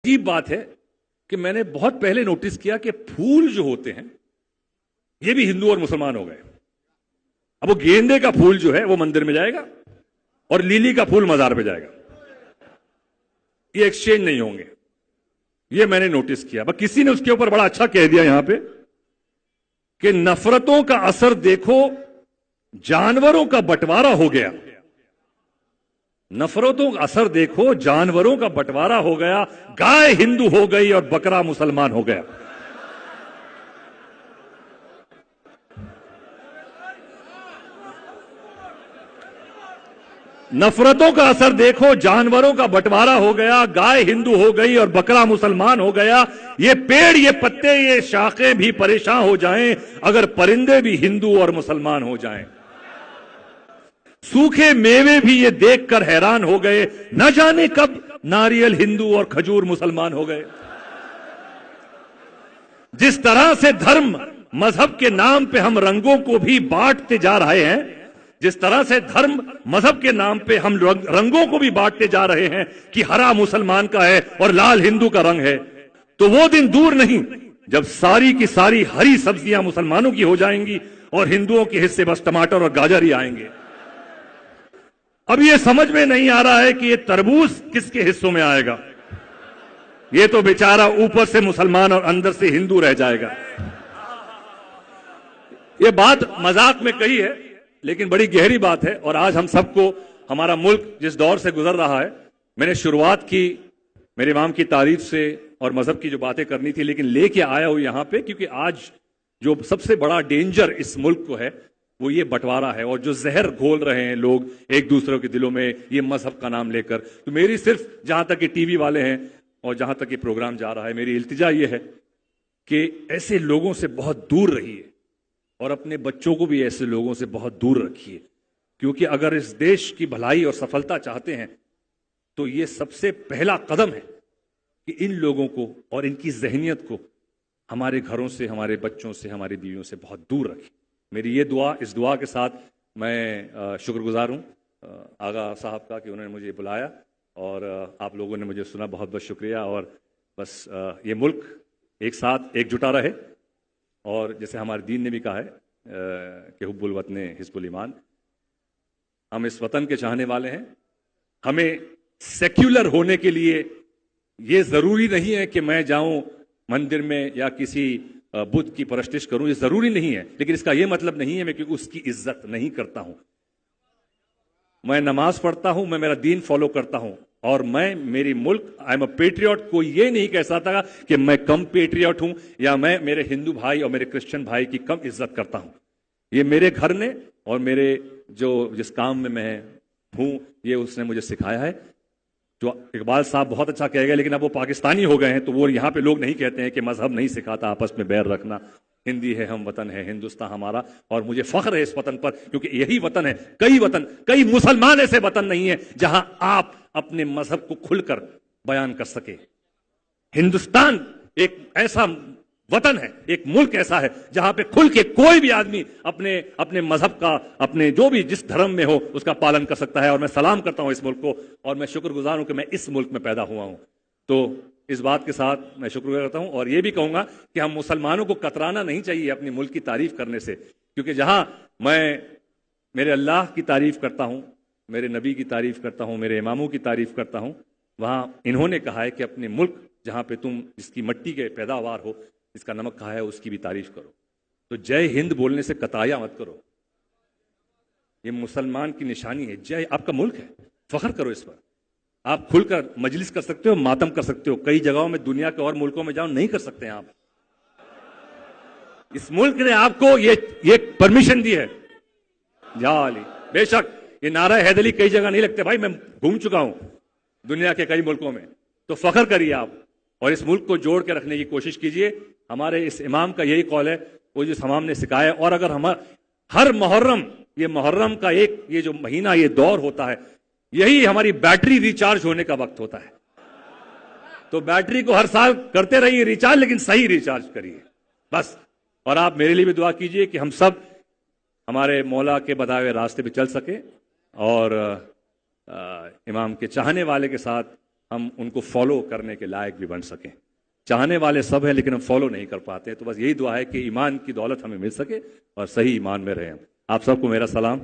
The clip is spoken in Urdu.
عجیب بات ہے کہ میں نے بہت پہلے نوٹس کیا کہ پھول جو ہوتے ہیں یہ بھی ہندو اور مسلمان ہو گئے. اب وہ گیندے کا پھول جو ہے وہ مندر میں جائے گا اور لیلی کا پھول مزار پہ جائے گا. یہ ایکسچینج نہیں ہوں گے. یہ میں نے نوٹس کیا. بس کسی نے اس کے اوپر بڑا اچھا کہہ دیا یہاں پہ کہ نفرتوں کا اثر دیکھو جانوروں کا بٹوارا ہو گیا. نفرتوں کا اثر دیکھو جانوروں کا بٹوارا ہو گیا. گائے ہندو ہو گئی اور بکرا مسلمان ہو گیا. نفرتوں کا اثر دیکھو جانوروں کا بٹوارا ہو گیا. گائے ہندو ہو گئی اور بکرا مسلمان ہو گیا. یہ پیڑ یہ پتے یہ شاخیں بھی پریشان ہو جائیں اگر پرندے بھی ہندو اور مسلمان ہو جائیں. سوکھے میوے بھی یہ دیکھ کر حیران ہو گئے نہ جانے کب ناریل ہندو اور کھجور مسلمان ہو گئے. جس طرح سے دھرم مذہب کے نام پہ ہم رنگوں کو بھی بانٹتے جا رہے ہیں, جس طرح سے دھرم مذہب کے نام پہ ہم رنگوں کو بھی بانٹتے جا رہے ہیں کہ ہرا مسلمان کا ہے اور لال ہندو کا رنگ ہے, تو وہ دن دور نہیں جب ساری کی ساری ہری سبزیاں مسلمانوں کی ہو جائیں گی اور ہندوؤں کے حصے بس ٹماٹر اور گاجر ہی آئیں گے. اب یہ سمجھ میں نہیں آ رہا ہے کہ یہ تربوز کس کے حصوں میں آئے گا. یہ تو بیچارہ اوپر سے مسلمان اور اندر سے ہندو رہ جائے گا. یہ بات مذاق میں کہی ہے لیکن بڑی گہری بات ہے. اور آج ہم سب کو ہمارا ملک جس دور سے گزر رہا ہے, میں نے شروعات کی میرے امام کی تعریف سے اور مذہب کی جو باتیں کرنی تھی, لیکن لے کے آیا ہوں یہاں پہ کیونکہ آج جو سب سے بڑا ڈینجر اس ملک کو ہے وہ یہ بٹوارا ہے, اور جو زہر گھول رہے ہیں لوگ ایک دوسرے کے دلوں میں یہ مذہب کا نام لے کر. تو میری صرف جہاں تک یہ ٹی وی والے ہیں اور جہاں تک یہ پروگرام جا رہا ہے, میری التجا یہ ہے کہ ایسے لوگوں سے بہت دور رہیے اور اپنے بچوں کو بھی ایسے لوگوں سے بہت دور رکھیے, کیونکہ اگر اس دیش کی بھلائی اور سفلتا چاہتے ہیں تو یہ سب سے پہلا قدم ہے کہ ان لوگوں کو اور ان کی ذہنیت کو ہمارے گھروں سے, ہمارے بچوں سے, ہماری بیویوں سے بہت دور رکھیں. میری یہ دعا, اس دعا کے ساتھ میں شکر گزار ہوں آغا صاحب کا کہ انہوں نے مجھے بلایا اور آپ لوگوں نے مجھے سنا. بہت بہت شکریہ. اور بس یہ ملک ایک ساتھ ایک جٹا رہے, اور جیسے ہمارے دین نے بھی کہا ہے کہ حب الوطن حزب الایمان, ہم اس وطن کے چاہنے والے ہیں. ہمیں سیکولر ہونے کے لیے یہ ضروری نہیں ہے کہ میں جاؤں مندر میں یا کسی بدھ کی پرستش کروں, یہ ضروری نہیں ہے, لیکن اس کا یہ مطلب نہیں ہے میں کہ اس کی عزت نہیں کرتا ہوں. میں نماز پڑھتا ہوں, میں میرا دین فالو کرتا ہوں, اور میں میری ملک آئی ایم اے پیٹریوٹ. کوئی یہ نہیں کہہ سکتا کہ میں کم پیٹریوٹ ہوں یا میں میرے ہندو بھائی اور میرے کرسچن بھائی کی کم عزت کرتا ہوں. یہ میرے گھر نے اور میرے جس کام میں میں ہوں یہ اس نے مجھے سکھایا ہے. جو اقبال صاحب بہت اچھا کہہ گئے, لیکن اب وہ پاکستانی ہو گئے ہیں تو وہ یہاں پہ لوگ نہیں کہتے ہیں کہ مذہب نہیں سکھاتا آپس میں بیر رکھنا. ہندی ہے, ہم وطن ہے ہندوستان ہمارا, اور مجھے فخر ہے اس وطن پر کیونکہ یہی وطن ہے. کئی مسلمان ایسے وطن نہیں ہے جہاں آپ اپنے مذہب کو کھل کر بیان کر سکے. ہندوستان ایک ایسا وطن ہے, ایک ملک ایسا ہے جہاں پہ کھل کے کوئی بھی آدمی اپنے مذہب کا, اپنے جو بھی جس دھرم میں ہو اس کا پالن کر سکتا ہے. اور میں سلام کرتا ہوں اس ملک کو, اور میں شکر گزار ہوں کہ میں اس ملک میں پیدا ہوا ہوں. تو اس بات کے ساتھ میں شکر گزار کرتا ہوں, اور یہ بھی کہوں گا کہ ہم مسلمانوں کو کترانا نہیں چاہیے اپنے ملک کی تعریف کرنے سے, کیونکہ جہاں میں میرے اللہ کی تعریف کرتا ہوں, میرے نبی کی تعریف کرتا ہوں, میرے اماموں کی تعریف کرتا ہوں, وہاں انہوں نے کہا ہے کہ اپنے ملک جہاں پہ تم جس کی مٹی کے پیداوار ہو, جس کا نمک کھایا ہے, اس کی بھی تعریف کرو. تو جے ہند بولنے سے کترایا مت کرو, یہ مسلمان کی نشانی ہے. جے آپ کا ملک ہے, فخر کرو اس پر. آپ کھل کر مجلس کر سکتے ہو, ماتم کر سکتے ہو, کئی جگہوں میں دنیا کے اور ملکوں میں جاؤ نہیں کر سکتے ہیں آپ. اس ملک نے آپ کو یہ پرمیشن دی ہے. یا علی, بے شک یہ نعرہ حیدری کئی جگہ نہیں لگتے بھائی, میں گھوم چکا ہوں دنیا کے کئی ملکوں میں. تو فخر کریے آپ, اور اس ملک کو جوڑ کے رکھنے کی کوشش کیجئے. ہمارے اس امام کا یہی قول ہے, وہ جو امام نے سکھایا. اور اگر ہر محرم, یہ محرم کا یہ جو مہینہ, یہ دور ہوتا ہے, یہی ہماری بیٹری ریچارج ہونے کا وقت ہوتا ہے. تو بیٹری کو ہر سال کرتے رہیے ریچارج, لیکن صحیح ریچارج کریے بس. اور آپ میرے لیے بھی دعا کیجئے کہ ہم سب ہمارے مولا کے بتائے ہوئے راستے پہ چل سکیں, اور امام کے چاہنے والے کے ساتھ ہم ان کو فالو کرنے کے لائق بھی بن سکیں. چاہنے والے سب ہیں لیکن ہم فالو نہیں کر پاتے. تو بس یہی دعا ہے کہ ایمان کی دولت ہمیں مل سکے اور صحیح ایمان میں رہیں. آپ سب کو میرا سلام.